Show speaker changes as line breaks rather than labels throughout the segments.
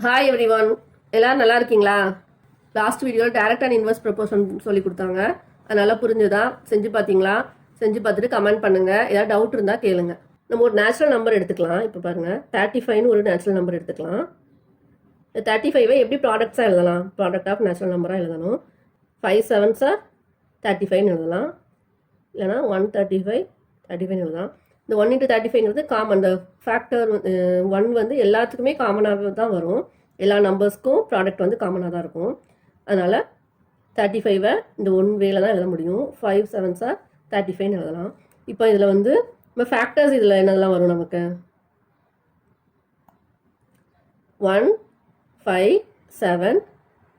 Hi everyone, எல்லாரும் நல்லா இருக்கீங்களா? லாஸ்ட் வீடியோவில் டைரக்ட் அண்ட் இன்வெர்ஸ் ப்ரொபோஷன் சொல்லி கொடுத்தாங்க. அது நல்லா புரிஞ்சுதா? செஞ்சு பார்த்தீங்களா? செஞ்சு பார்த்துட்டு கமெண்ட் பண்ணுங்க. ஏதாவது டவுட் இருந்தால் கேளுங்க. நம்ம ஒரு நேச்சுரல் நம்பர் எடுத்துக்கலாம். இப்போ பாருங்க, 35ன்னு ஒரு நேச்சுரல் நம்பர் எடுத்துக்கலாம். 35 எப்படி ப்ராடக்ட்ஸாக எழுதலாம்? ப்ராடக்ட் ஆஃப் நேச்சுரல் நம்பராக எழுதணும். 5 7s are 35ன்னு எழுதலாம். இல்லைனா 135 35 எழுதலாம். இந்த 1 into 35ங்கிறது காமன். இந்த ஃபேக்டர் 1 வந்து எல்லாத்துக்குமே காமனாக தான் வரும். எல்லா நம்பர்ஸ்க்கும் ப்ராடக்ட் வந்து காமனாக தான் இருக்கும். அதனால் 35 இந்த ஒன் வேல தான் எழுத முடியும். 5 7s are 35ன்னு எழுதலாம். இப்போ இதில் வந்து நம்ம ஃபேக்டர்ஸ் இதில் என்னதெல்லாம் வரும் நமக்கு? 1 5 7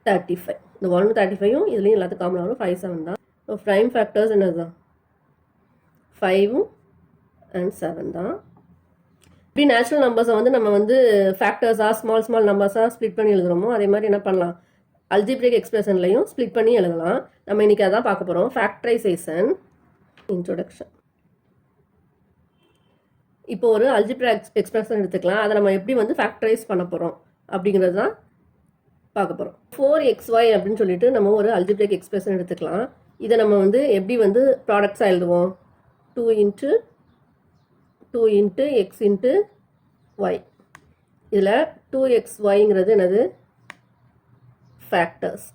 35. இந்த 1 35ம் இதுலேயும் எல்லாத்துக்கும் காமனாக வரும். 5 7 தான். இப்போ ப்ரைம் ஃபேக்டர்ஸ் என்னது தான்? 5 and 7 தான். இப்படி நேச்சுரல் நம்பர்ஸை வந்து நம்ம வந்து ஃபேக்டர்ஸாக ஸ்மால் நம்பர்ஸாக ஸ்ப்ளிட் பண்ணி எழுதுகிறோமோ அதே மாதிரி என்ன பண்ணலாம்? அல்ஜிப்ரிக் எக்ஸ்பிரஷன்லையும் ஸ்ப்ளிட் பண்ணி எழுதலாம். நம்ம இன்றைக்கி அதான் பார்க்க போகிறோம். Factorisation introduction. இப்போ ஒரு அல்ஜிப்ரிக் எக்ஸ்பிரஷன் எடுத்துக்கலாம். அதை நம்ம எப்படி வந்து ஃபேக்டரைஸ் பண்ண போகிறோம் அப்படிங்கிறது தான் பார்க்க போகிறோம். 4xy அப்படின்னு சொல்லிட்டு நம்ம ஒரு அல்ஜிப்ரிக் எக்ஸ்பிரஷன் எடுத்துக்கலாம். இதை நம்ம வந்து எப்படி வந்து ப்ராடக்ட்ஸாக எழுதுவோம்? 2 into x into y. இதில் 2xyங்கிறது என்னது? ஃபேக்டர்ஸ்.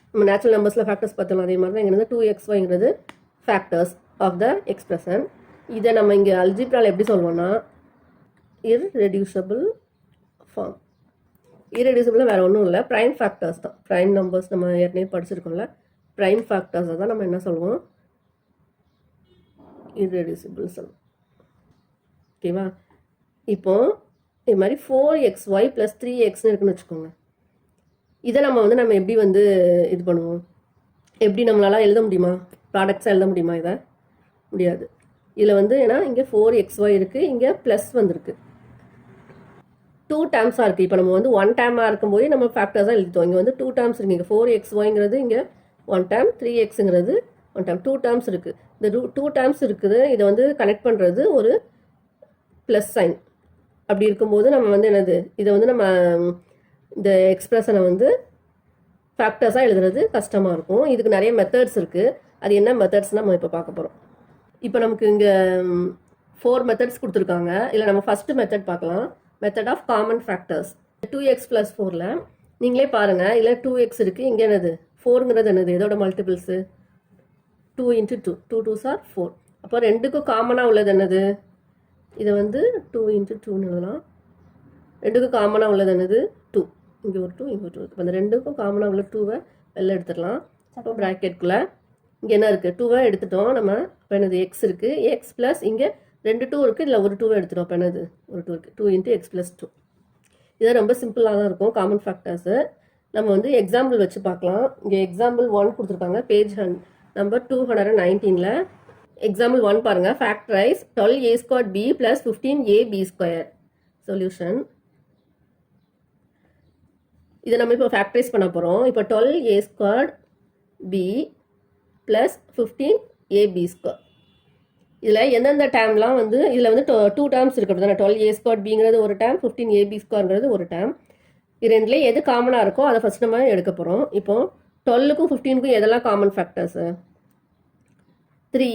நம்ம நேச்சுரல் நம்பர்ஸில் ஃபேக்டர்ஸ் பார்த்தோம். அதே மாதிரி தான் இங்கே 2xyங்கிறது ஃபேக்டர்ஸ் ஆஃப் த எக்ஸ்பிரஷன். இதை நம்ம இங்கே அல்ஜிப்ரால் எப்படி சொல்லுவோம்னா இர்ரெடியூசபிள் ஃபார்ம். இர்ரெடியூசபிள் வேறு ஒன்றும் இல்லை, ப்ரைம் ஃபேக்டர்ஸ் தான். ப்ரைம் நம்பர்ஸ் நம்ம ஏற்கனவே படிச்சிருக்கோம்ல, ப்ரைம் ஃபேக்டர்ஸை தான் நம்ம என்ன சொல்லுவோம்? இர்ரெடியூசபிள் சொல்லுவோம். ஓகேவா? இப்போ இது மாதிரி 4xy + 3xன்னு இருக்குன்னு வச்சுக்கோங்க. இதை நம்ம எப்படி வந்து இது பண்ணுவோம்? எப்படி நம்மளால எழுத முடியுமா? ப்ராடக்ட்ஸாக எழுத முடியுமா? இதை முடியாது. இதில் வந்து ஏன்னா இங்கே 4xy இருக்குது, இங்கே ப்ளஸ் வந்துருக்கு. 2 டேர்ம்ஸாக இருக்குது. இப்போ நம்ம வந்து 1 டேர்மாக இருக்கும்போது நம்ம ஃபேக்டர்ஸாக எழுதிட்டோம். இங்கே வந்து 2 டேர்ம்ஸ் இருக்குது. இங்கே 4xyங்கிறது இங்கே 1 டேர்ம், 3xங்கிறது 1 டேர்ம். 2 டேர்ம்ஸ் இருக்குது. இந்த 2 டேர்ம்ஸ் இருக்குது. இதை வந்து கனெக்ட் பண்ணுறது ஒரு ப்ளஸ் சைன். அப்படி இருக்கும்போது நம்ம வந்து என்னது? இதை வந்து நம்ம இந்த எக்ஸ்பிரஷனை வந்து ஃபேக்டர்ஸாக எழுதுறது கஷ்டமாக இருக்கும். இதுக்கு நிறைய மெத்தட்ஸ் இருக்குது. அது என்ன மெத்தட்ஸ்னால் நம்ம இப்போ பார்க்க போகிறோம். இப்போ நமக்கு இங்கே 4 மெத்தட்ஸ் கொடுத்துருக்காங்க. இல்லை நம்ம ஃபஸ்ட்டு மெத்தட் பார்க்கலாம். Method of common factors. 2x + 4ல் நீங்களே பாருங்கள். இல்லை 2x இருக்குது, இங்கே என்னது? 4ங்கிறது என்னது? இதோட மல்டிபிள்ஸு 2 into 2. 2 2s are 4. அப்போ ரெண்டுக்கும் காமனாக உள்ளது என்னது? இதை வந்து 2 into 2ன்னு எழுதலாம். ரெண்டுக்கும் காமனாக உள்ளது என்னது? 2. இங்கே ஒரு 2, இங்கே ஒரு 2 இருக்குது. அந்த ரெண்டுக்கும் காமனாக உள்ள 2வை வெளில எடுத்துடலாம். அப்போ ப்ராக்கெட்டுக்குள்ளே இங்கே என்ன இருக்குது? 2வை எடுத்துட்டோம் நம்ம. இப்போ என்னது? x இருக்குது. x ப்ளஸ் இங்கே 2 2 இருக்குது. இல்லை ஒரு 2வை எடுத்துட்டோம். அப்போ என்னது? ஒரு 2 இருக்குது. 2 into x + 2. இது ரொம்ப சிம்பிளாக தான் இருக்கும் காமன் ஃபேக்டர்ஸு. நம்ம வந்து எக்ஸாம்பிள் வச்சு பார்க்கலாம். இங்கே எக்ஸாம்பிள் 1 கொடுத்துருக்காங்க. பேஜ் நம்பர் 219ல் எக்ஸாம்பிள் 1 பாருங்கள். Factorise 12a² b + 15ab². Solution. இதை நம்ம இப்போ ஃபேக்டரைஸ் பண்ண போகிறோம். இப்போ 12a² b + 15ab². இதில் எந்தெந்த டேர்ம்லாம் வந்து இதில் வந்து 2 டேர்ம்ஸ் இருக்குது. அப்படி தானே? 12a² bங்கிறது ஒரு டேர்ம், 15ab²ங்கிறது ஒரு டேர்ம். இது ரெண்டுலேயே எது காமனாக இருக்கோ அதை ஃபஸ்ட் நம்ம எடுக்க போகிறோம். இப்போ 12க்கும் 15க்கும் எதெல்லாம் காமன் ஃபேக்டர்ஸு? 3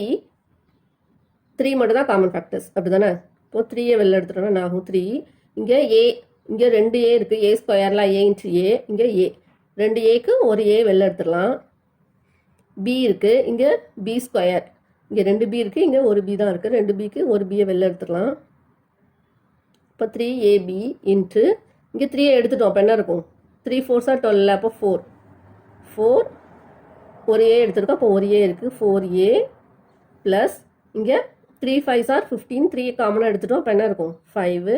மட்டும் தான் காமன் ஃபேக்டர்ஸ். அப்படி தானே? இப்போ 3யை வெளில எடுத்துட்டோம்னா என்ன ஆகும்? 3. இங்கே a, இங்கே 2a இருக்குது. a²ல a into a. இங்கே a 2aக்கு ஒரு a வெளில எடுத்துடலாம். b இருக்குது. இங்கே b². இங்கே 2b இருக்குது. இங்கே ஒரு b தான் இருக்குது. 2bக்கு ஒரு bயை வெளில எடுத்துடலாம். இப்போ 3ab இன்ட்டு இங்கே 3யை எடுத்துட்டோம். அப்போ என்ன இருக்கும்? 3 4s are 12. அப்போ 4 ஒரு a எடுத்துருக்கோம். அப்போ ஒரு a இருக்குது. 4a ப்ளஸ் இங்கே 3 5s are 15. 3 காமனாக எடுத்துட்டோம். அப்போ என்ன இருக்கும்? 5.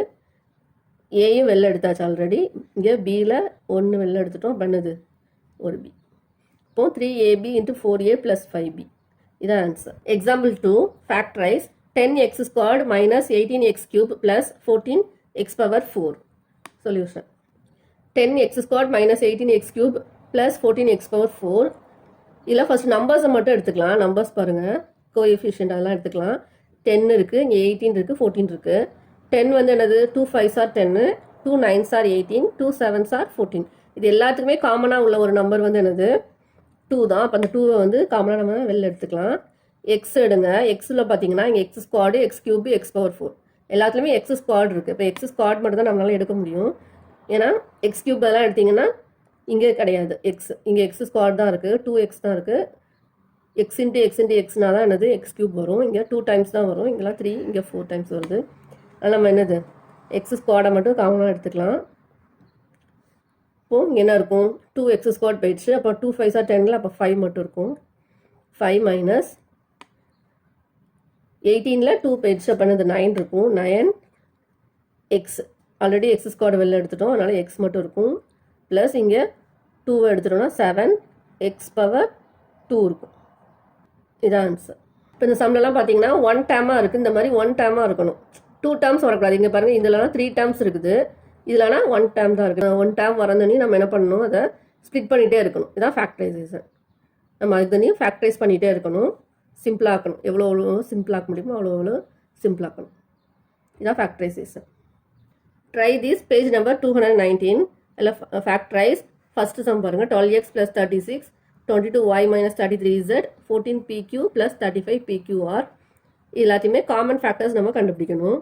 ஏயும் வெளில எடுத்தாச்சு ஆல்ரெடி. இங்கே பியில் 1 வெளில எடுத்துட்டோம். அப்போ என்னது? ஒரு b. இப்போ 3ab into 4a + 5b. இதான் answer. Example 2 factorise 10x² - 18x³ + 14x⁴. Solution. 10x² - 18x³ + 14x⁴. இதில் ஃபஸ்ட் நம்பர்ஸை மட்டும் எடுத்துக்கலாம். நம்பர்ஸ் பாருங்கள், கோஎஃபிஷியன்ட் அதெல்லாம் எடுத்துக்கலாம். 10 இருக்குது, இங்கே 18 இருக்குது, 14 இருக்குது. 10 வந்து என்னது? 2 5s are 10. 2 9s are 18, 2 7s are 14. இது எல்லாத்துக்குமே காமனாக உள்ள ஒரு நம்பர் வந்து என்னது 2 தான். அப்போ அந்த 2வை வந்து காமனாக நம்ம வெளில எடுத்துக்கலாம். எக்ஸ் எடுங்க. எக்ஸில் பார்த்தீங்கன்னா இங்கே X squad, X cube, X power 4 எல்லாத்துலேயுமே எக்ஸ் ஸ்குவாட் இருக்குது. இப்போ எக்ஸ் ஸ்குவாட் மட்டும் தான் நம்மளால எடுக்க முடியும். ஏன்னா எக்ஸ் கியூப் எல்லாம் எடுத்திங்கன்னா இங்கே கிடையாது எக்ஸ், இங்கே எக்ஸ் ஸ்குவாட் தான் இருக்குது, 2x தான் இருக்குது. எக்ஸ் இன்ட்டு எக்ஸ்னா தான் என்னது எக்ஸ் கியூப் வரும். இங்கே 2 டைம்ஸ் தான் வரும், இங்கெல்லாம் 3, இங்கே 4 டைம்ஸ் வருது. அதனால் நம்ம என்னது எக்ஸ் ஸ்குவாடை மட்டும் காமனாக எடுத்துக்கலாம். இப்போது இங்கே என்ன இருக்கும் 2x ஸ்குவாட் போயிடுச்சு. அப்போ 2 5s are 10, அப்போ 5 மட்டும் இருக்கும். 5 மைனஸ் 18ல் 2 போயிடுச்சு, அப்போ என்னது 9 இருக்கும். 9x ஆல்ரெடி எக்ஸ் ஸ்குவாட் வெளில எடுத்துட்டோம், அதனால் எக்ஸ் மட்டும் இருக்கும். ப்ளஸ் இங்கே 2வை எடுத்துட்டோம்னா 7x பவர் 2 இருக்கும். இதான் ஆன்சர். இப்போ இந்த சம்லலாம் பார்த்தீங்கன்னா 1 டேர்மாக இருக்குது. இந்த மாதிரி 1 டேர்மாக இருக்கணும், 2 டேர்ம்ஸ் வரக்கூடாது. இங்கே பாருங்கள், இதெல்லாம் 3 டேர்ம்ஸ் இருக்குது, இதெல்லாம் 1 டேர்ம் தான் இருக்குது. 1 டேர்ம் வரந்தோடனே நம்ம என்ன பண்ணணும், அதை ஸ்ப்ளிட் பண்ணிகிட்டே இருக்கணும். இதான் ஃபேக்டரைசேஷன். நம்ம அதுக்கு ஃபேக்டரைஸ் பண்ணிகிட்டே இருக்கணும், சிம்பிளாக்கணும். எவ்வளோ சிம்பிளாக்க முடியுமோ அவ்வளோ சிம்பிளாக்கணும். இதான் factorisation. Try this page number 219. இல்லை ஃபேக்டரைஸ் ஃபஸ்ட்டு சம் பாருங்கள். 12x + 36, 22y - 33z, 14pq + 35pqr. எல்லாத்தையுமே காமன் ஃபேக்டர்ஸ் நம்ம கண்டுபிடிக்கணும்.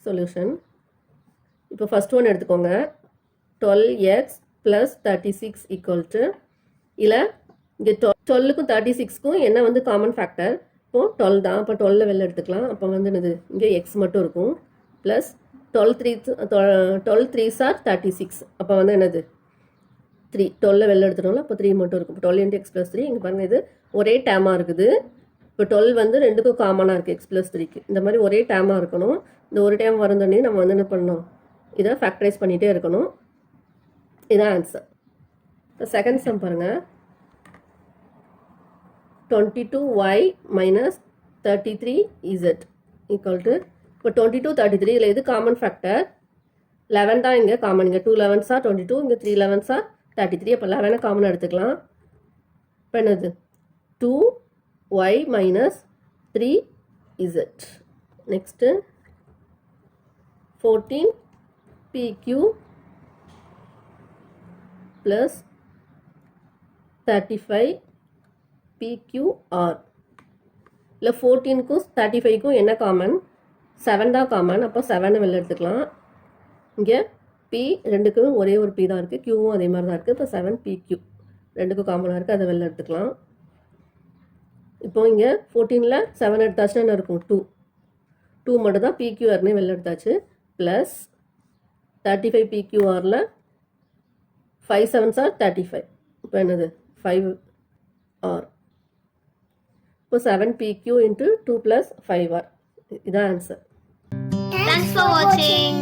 சொல்யூஷன். இப்போ ஃபஸ்ட் ஒன் எடுத்துக்கோங்க. 12x + 36 = இல்லை இங்கே 12க்கும் 36க்கும் என்ன வந்து காமன் ஃபேக்டர்? இப்போது 12 தான். அப்போ 12 வெளில எடுத்துக்கலாம். அப்போ வந்து என்னது இங்கே எக்ஸ் மட்டும் இருக்கும். Plus 12 3s are 36. அப்போ வந்து என்னது 3. 12 வெளில எடுத்துட்டோம்ல, அப்போ 3 மட்டும் இருக்கும். 12 × x + 3. இங்கே பாருங்கள், இது ஒரே டேமாக இருக்குது. இப்போ 12 வந்து ரெண்டுக்கும் காமனாக இருக்குது, x + 3க்கு. இந்த மாதிரி ஒரே டேமாக இருக்கணும். இந்த ஒரு டைம் வரந்தோடனே நம்ம வந்து என்ன பண்ணணும், இதை ஃபேக்டரைஸ் பண்ணிகிட்டே இருக்கணும். இதான் ஆன்சர். இப்போ செகண்ட் சம் பாருங்கள். 22y - 33z = இப்போ 22 33 இதில் எது காமன் ஃபேக்டர்? 11 தான் இங்கே காமன். இங்கே 2 11s are 22, இங்கே 3 11s are 33. அப்போ 11 காமனாக எடுத்துக்கலாம். இப்போ என்னது 2y - 3z. Next 14pq + 35pqr. இல்லை 14க்கும் 35க்கும் என்ன காமன்? 7 தான் காமன். அப்போ 7 வெளில எடுத்துக்கலாம். இங்கே p ரெண்டுக்கும் ஒரே ஒரு p தான் இருக்குது, qவும் அதே மாதிரி தான் இருக்குது. இப்போ 7pq ரெண்டுக்கும் காமனாக இருக்குது, அதை வெளில எடுத்துக்கலாம். இப்போ இங்கே 14ல் 7 எடுத்தாச்சுன்னா என்ன இருக்கும் 2 மட்டும் தான். pqrனே வெளில எடுத்தாச்சு. ப்ளஸ் 35pqrல 5 7s are 35. இப்போ என்னது 5r. இப்போ 7pq × 2 + 5r. இதான் ஆன்சர்.
Thanks for watching.